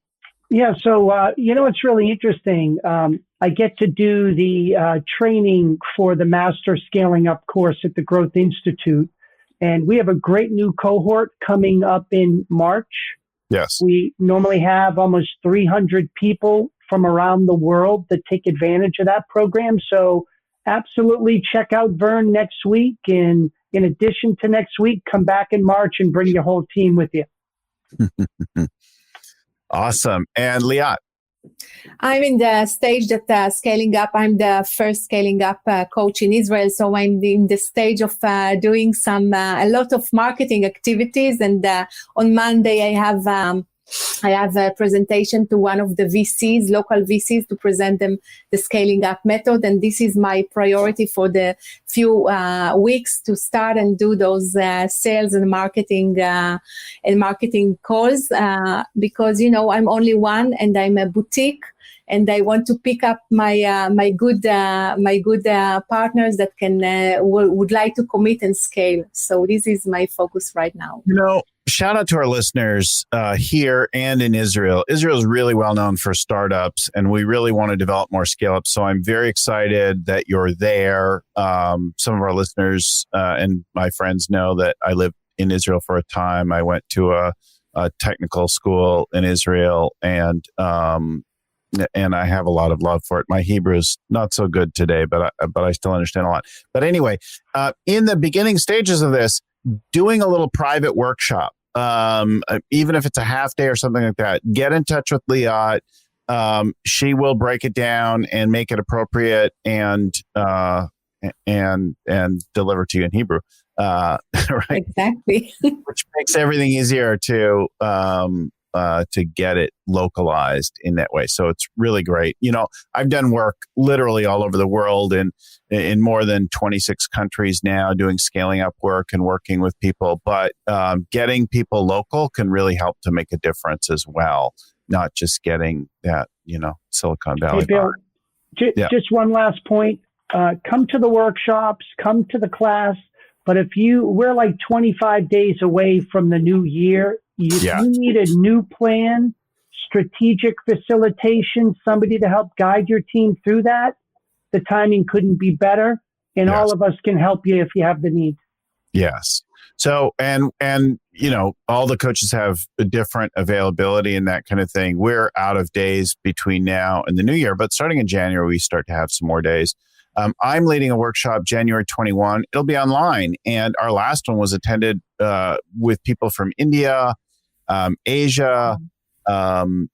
Yeah, so it's really interesting. I get to do the training for the Master Scaling Up course at the Growth Institute, and we have a great new cohort coming up in March. Yes. We normally have almost 300 people from around the world that take advantage of that program. So absolutely check out Vern next week. And in addition to next week, come back in March and bring your whole team with you. Awesome. And Liat? I'm in the stage that scaling up. I'm the first scaling up coach in Israel. So I'm in the stage of doing a lot of marketing activities. And on Monday, I have a presentation to one of the VCs, local VCs, to present them the scaling up method. And this is my priority for the few weeks, to start and do those sales and marketing calls, because, I'm only one and I'm a boutique. And I want to pick up my good partners that would like to commit and scale. So this is my focus right now. Shout out to our listeners here and in Israel. Israel is really well known for startups, and we really want to develop more scale up. So I'm very excited that you're there. Some of our listeners and my friends know that I lived in Israel for a time. I went to a technical school in Israel, and and I have a lot of love for it. My Hebrew is not so good today, but I still understand a lot. But anyway, in the beginning stages of this, doing a little private workshop, even if it's a half day or something like that, get in touch with Liat. She will break it down and make it appropriate and deliver to you in Hebrew. Right? Exactly. Which makes everything easier to get it localized in that way. So it's really great. I've done work literally all over the world in more than 26 countries now, doing scaling up work and working with people. But getting people local can really help to make a difference as well. Not just getting that, Silicon Valley. Hey, Bill, just one last point. Come to the workshops, come to the class. But we're like 25 days away from the new year. You need a new plan, strategic facilitation, somebody to help guide your team through that. The timing couldn't be better. And all of us can help you if you have the need. Yes. So, and all the coaches have a different availability and that kind of thing. We're out of days between now and the new year, but starting in January, we start to have some more days. I'm leading a workshop January 21. It'll be online. And our last one was attended with people from India, Asia,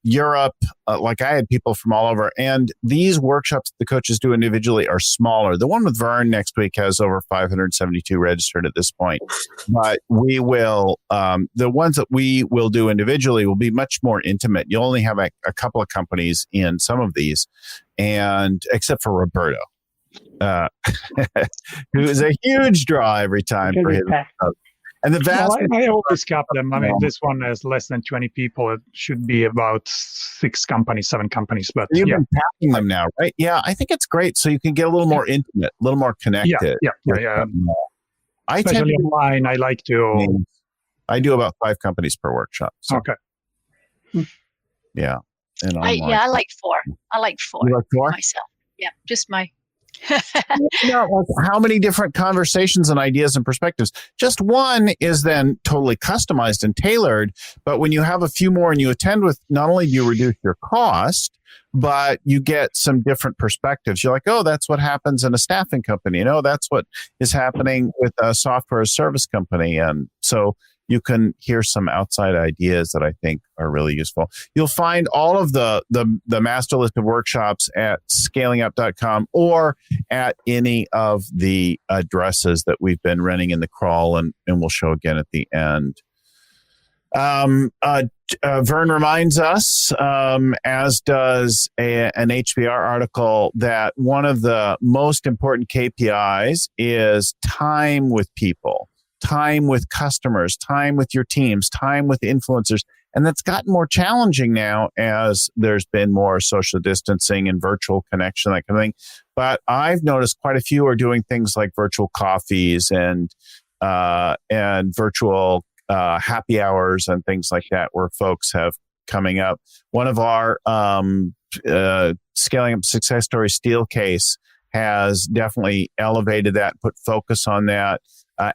Europe. I had people from all over. And these workshops the coaches do individually are smaller. The one with Vern next week has over 572 registered at this point. But we will, the ones that we will do individually will be much more intimate. You'll only have a couple of companies in some of these, and except for Roberto. Who is a huge draw every time for his and the vast. I always cap them. I mean, this one has less than 20 people. It should be about 7 companies. But you've been packing them now, right? Yeah, I think it's great. So you can get a little more intimate, a little more connected. Yeah. Especially online, I like to. I do about 5 companies per workshop. So. Okay. Yeah. And I like 4. I like 4. You like 4? Myself. Yeah, just my. How many different conversations and ideas and perspectives? Just one is then totally customized and tailored. But when you have a few more and you attend with, not only do you reduce your cost, but you get some different perspectives. You're like, oh, that's what happens in a staffing company. That's what is happening with a software as service company. And so you can hear some outside ideas that I think are really useful. You'll find all of the master list of workshops at scalingup.com or at any of the addresses that we've been running in the crawl, and we'll show again at the end. Vern reminds us, as does an HBR article, that one of the most important KPIs is time with people. Time with customers, time with your teams, time with influencers. And that's gotten more challenging now as there's been more social distancing and virtual connection, that kind of thing. But I've noticed quite a few are doing things like virtual coffees and virtual happy hours and things like that, where folks have coming up. One of our Scaling Up Success Story Steel Case has definitely elevated that, put focus on that.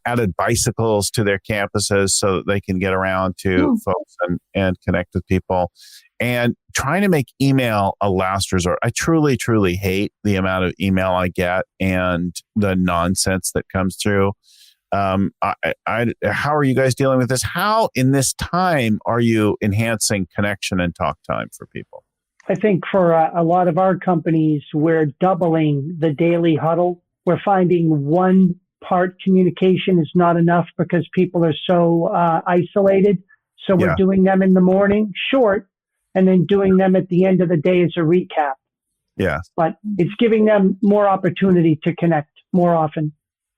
Added bicycles to their campuses so that they can get around to folks and connect with people, and trying to make email a last resort. I truly, truly hate the amount of email I get and the nonsense that comes through. How are you guys dealing with this? How in this time are you enhancing connection and talk time for people? I think for a lot of our companies, we're doubling the daily huddle. We're finding one part communication is not enough because people are so isolated. So we're doing them in the morning, short, and then doing them at the end of the day as a recap. Yeah. But it's giving them more opportunity to connect more often.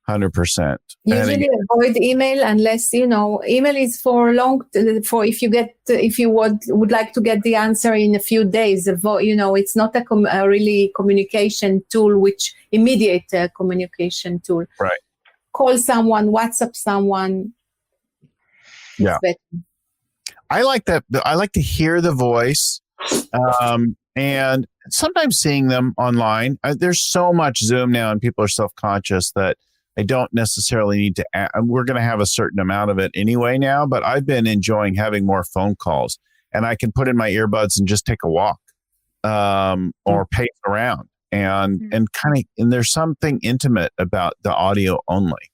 100%. Usually avoid email unless, email is for if you would like to get the answer in a few days. It's not a really communication tool, which immediate communication tool. Right. Call someone, WhatsApp someone. Yeah. I like that. I like to hear the voice, and sometimes seeing them online. There's so much Zoom now, and people are self-conscious that I don't necessarily need to. We're going to have a certain amount of it anyway now, but I've been enjoying having more phone calls, and I can put in my earbuds and just take a walk or pace around. And there's something intimate about the audio only.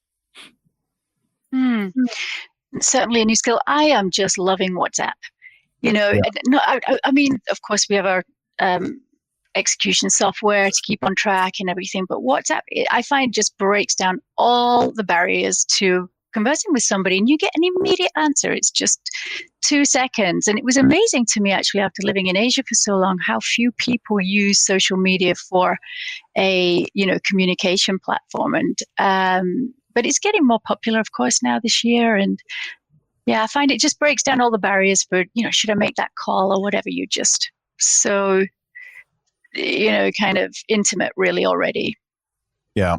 Certainly a new skill. I am just loving WhatsApp. I mean, of course, we have our execution software to keep on track and everything, but WhatsApp, I find, just breaks down all the barriers to conversing with somebody, and you get an immediate answer. It's just 2 seconds. And it was amazing to me, actually, after living in Asia for so long, how few people use social media for a communication platform. And but it's getting more popular, of course, now this year. And yeah, I find it just breaks down all the barriers for, should I make that call or whatever? You're just so, kind of intimate really already. Yeah.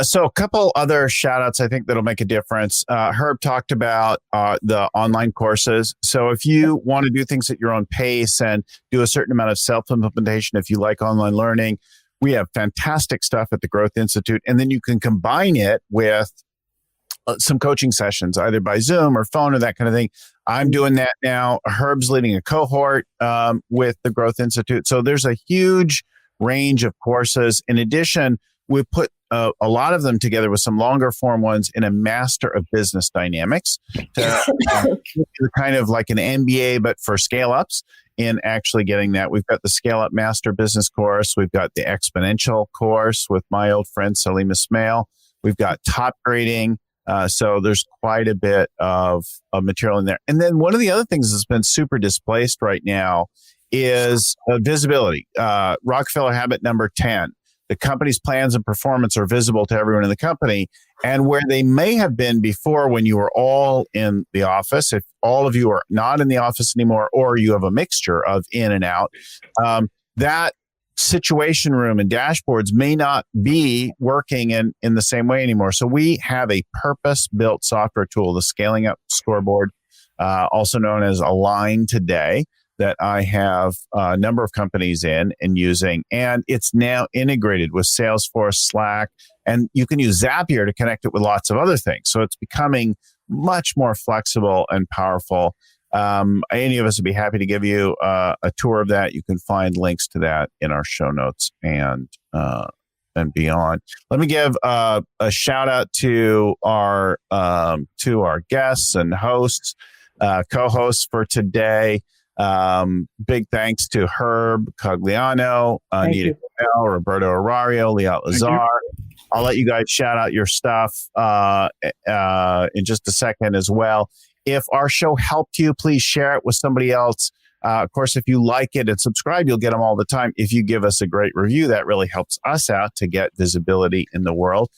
So a couple other shout outs, I think, that'll make a difference. Herb talked about the online courses. So if you want to do things at your own pace and do a certain amount of self-implementation, if you like online learning, we have fantastic stuff at the Growth Institute. And then you can combine it with some coaching sessions, either by Zoom or phone or that kind of thing. I'm doing that now. Herb's leading a cohort with the Growth Institute. So there's a huge range of courses. In addition, we put a lot of them together with some longer form ones in a Master of Business Dynamics, to kind of like an MBA, but for scale ups. In actually getting that, we've got the Scale Up Master Business course. We've got the Exponential course with my old friend Salim Ismail. We've got Top Grading. So there's quite a bit of material in there. And then one of the other things that's been super displaced right now is visibility. Rockefeller Habit number 10. The company's plans and performance are visible to everyone in the company. And where they may have been before when you were all in the office, if all of you are not in the office anymore, or you have a mixture of in and out, that situation room and dashboards may not be working in the same way anymore. So we have a purpose-built software tool, the Scaling Up Scoreboard, also known as Align Today, that I have a number of companies in and using. And it's now integrated with Salesforce, Slack, and you can use Zapier to connect it with lots of other things. So it's becoming much more flexible and powerful. Any of us would be happy to give you a tour of that. You can find links to that in our show notes and beyond. Let me give a shout out to our guests and hosts, co-hosts for today. Big thanks to Herb Cogliano, Anita Cabell, Roberto Erario, Liat, Lazar. I'll let you guys shout out your stuff in just a second as well. If our show helped you, please share it with somebody else. Of course, if you like it and subscribe, you'll get them all the time. If you give us a great review, that really helps us out to get visibility in the world.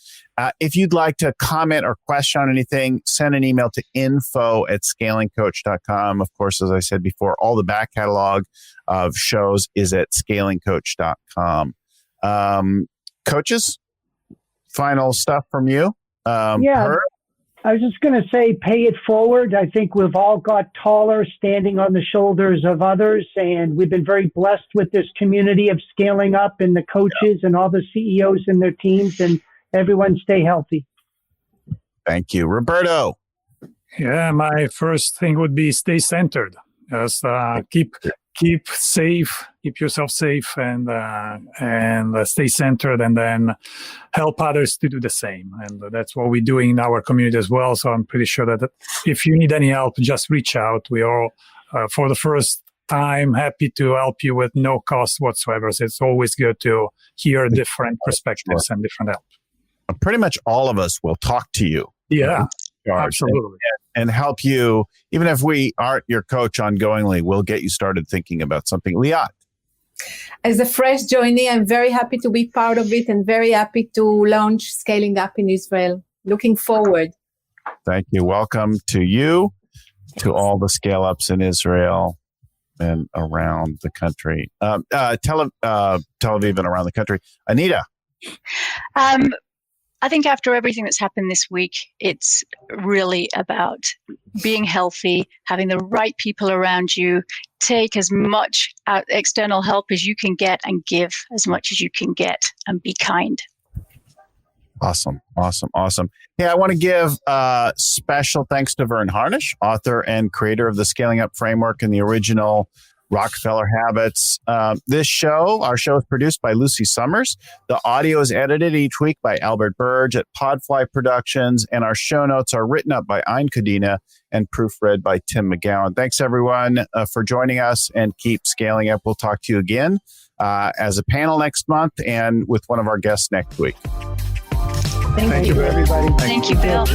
If you'd like to comment or question on anything, send an email to info@scalingcoach.com. Of course, as I said before, all the back catalog of shows is at scalingcoach.com. Coaches, final stuff from you? Herb? I was just going to say, pay it forward. I think we've all got taller standing on the shoulders of others, and we've been very blessed with this community of scaling up and the coaches and all the CEOs and their teams, and everyone stay healthy. Thank you. Roberto. Yeah, my first thing would be stay centered. Just keep safe, keep yourself safe, and stay centered, and then help others to do the same. And that's what we're doing in our community as well. So I'm pretty sure that if you need any help, just reach out. We are, for the first time, happy to help you with no cost whatsoever. So it's always good to hear different perspectives and different help. Pretty much all of us will talk to you. Yeah, absolutely. And help you, even if we aren't your coach ongoingly, we'll get you started thinking about something. Liat. As a fresh joinee, I'm very happy to be part of it and very happy to launch Scaling Up in Israel. Looking forward. Thank you. Welcome to you, to all the scale ups in Israel and around the country. Tel Aviv and around the country. Anita. I think after everything that's happened this week, it's really about being healthy, having the right people around you, take as much external help as you can get and give as much as you can get, and be kind. Awesome. Hey, I want to give special thanks to Vern Harnish, author and creator of the Scaling Up Framework and the original Rockefeller Habits. Our show is produced by Lucy Summers. The audio is edited each week by Albert Burge at Podfly Productions, and our show notes are written up by Ein Kadina and proofread by Tim McGowan. Thanks, everyone, for joining us, and keep scaling up. We'll talk to you again as a panel next month and with one of our guests next week. Thank you, everybody. Thank you, Bill.